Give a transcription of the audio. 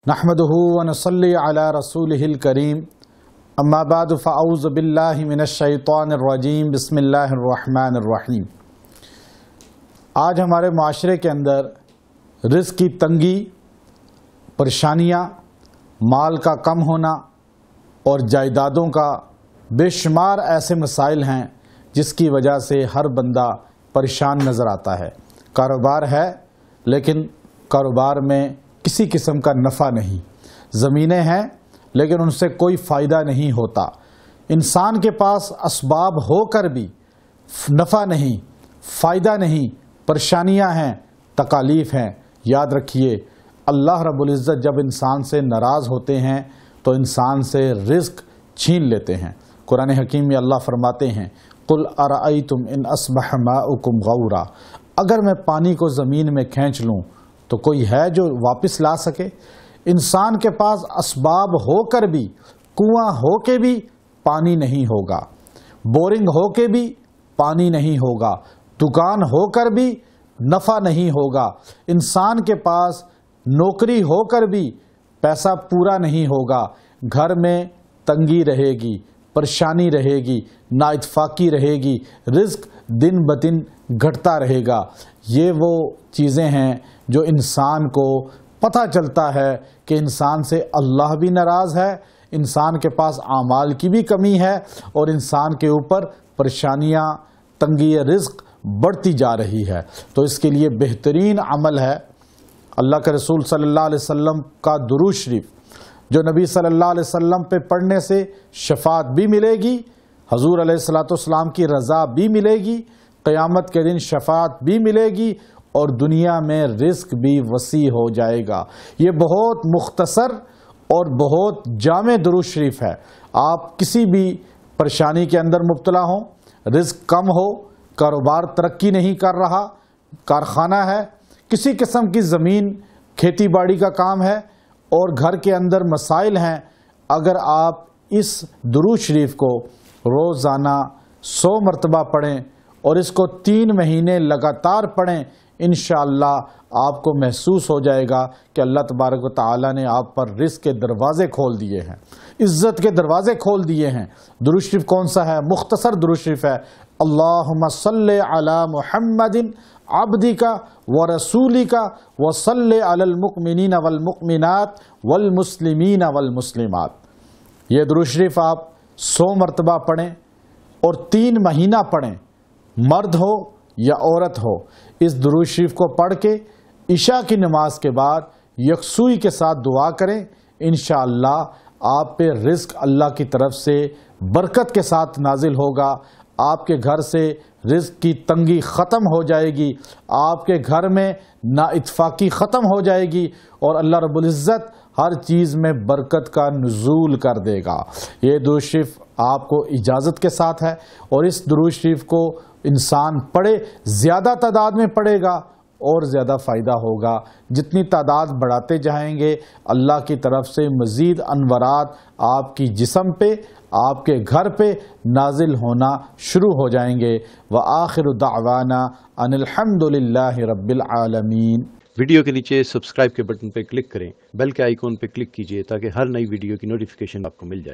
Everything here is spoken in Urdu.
نحمدہ ونصلی علی رسولہ الکریم اما بعد فاعوذ باللہ من الشیطان الرجیم بسم اللہ الرحمن الرحیم۔ آج ہمارے معاشرے کے اندر رزق کی تنگی، پریشانیاں، مال کا کم ہونا اور جائیدادوں کا بے شمار ایسے مسائل ہیں جس کی وجہ سے ہر بندہ پریشان نظر آتا ہے۔ کاروبار ہے لیکن کاروبار میں کسی قسم کا نفع نہیں، زمینیں ہیں لیکن ان سے کوئی فائدہ نہیں ہوتا، انسان کے پاس اسباب ہو کر بھی نفع نہیں، فائدہ نہیں، پریشانیاں ہیں، تکالیف ہیں۔ یاد رکھیے، اللہ رب العزت جب انسان سے ناراض ہوتے ہیں تو انسان سے رزق چھین لیتے ہیں۔ قرآن حکیم میں اللہ فرماتے ہیں قُلْ أَرَأَيْتُمْ إِنْ أَصْبَحَ مَاؤُكُمْ غَوْرًا، اگر میں پانی کو زمین میں کھینچ لوں تو کوئی ہے جو واپس لا سکے؟ انسان کے پاس اسباب ہو کر بھی، کنواں ہو کے بھی پانی نہیں ہوگا، بورنگ ہو کے بھی پانی نہیں ہوگا، دکان ہو کر بھی نفع نہیں ہوگا، انسان کے پاس نوکری ہو کر بھی پیسہ پورا نہیں ہوگا، گھر میں تنگی رہے گی، پریشانی رہے گی، نااتفاقی رہے گی، رزق دن بدن گھٹتا رہے گا۔ یہ وہ چیزیں ہیں جو انسان کو پتہ چلتا ہے کہ انسان سے اللہ بھی ناراض ہے، انسان کے پاس اعمال کی بھی کمی ہے اور انسان کے اوپر پریشانیاں، تنگی رزق بڑھتی جا رہی ہے۔ تو اس کے لیے بہترین عمل ہے اللہ کے رسول صلی اللہ علیہ وسلم کا درود شریف، جو نبی صلی اللہ علیہ وسلم پہ پڑھنے سے شفاعت بھی ملے گی، حضور علیہ الصلوۃ والسلام کی رضا بھی ملے گی، قیامت کے دن شفاعت بھی ملے گی اور دنیا میں رزق بھی وسیع ہو جائے گا۔ یہ بہت مختصر اور بہت جامع درود شریف ہے۔ آپ کسی بھی پریشانی کے اندر مبتلا ہوں، رزق کم ہو، کاروبار ترقی نہیں کر رہا، کارخانہ ہے، کسی قسم کی زمین کھیتی باڑی کا کام ہے اور گھر کے اندر مسائل ہیں، اگر آپ اس درود شریف کو روزانہ 100 مرتبہ پڑھیں اور اس کو 3 مہینے لگاتار پڑھیں، انشاءاللہ آپ کو محسوس ہو جائے گا کہ اللہ تبارک و تعالی نے آپ پر رزق کے دروازے کھول دیے ہیں، عزت کے دروازے کھول دیے ہیں۔ درود شریف کون سا ہے؟ مختصر درود شریف ہے، اللہم صلی علی محمد عبدک ورسولک وصلی علی المؤمنین والمؤمنات والمسلمین والمسلمات۔ یہ درود شریف آپ 100 مرتبہ پڑھیں اور 3 مہینہ پڑھیں، مرد ہو یا عورت ہو۔ اس درود شریف کو پڑھ کے عشاء کی نماز کے بعد یکسوئی کے ساتھ دعا کریں، انشاءاللہ آپ پہ رزق اللہ کی طرف سے برکت کے ساتھ نازل ہوگا، آپ کے گھر سے رزق کی تنگی ختم ہو جائے گی، آپ کے گھر میں نااتفاقی ختم ہو جائے گی اور اللہ رب العزت ہر چیز میں برکت کا نزول کر دے گا۔ یہ درود شریف آپ کو اجازت کے ساتھ ہے اور اس درود شریف کو انسان پڑھے، زیادہ تعداد میں پڑھے گا اور زیادہ فائدہ ہوگا۔ جتنی تعداد بڑھاتے جائیں گے اللہ کی طرف سے مزید انوارات آپ کی جسم پہ، آپ کے گھر پہ نازل ہونا شروع ہو جائیں گے۔ وآخر دعوانا ان الحمد للہ رب العالمین۔ ویڈیو کے نیچے سبسکرائب کے بٹن پہ کلک کریں، بیل کے آئیکن پہ کلک کیجئے تاکہ ہر نئی ویڈیو کی نوٹیفیکیشن آپ کو مل جائے۔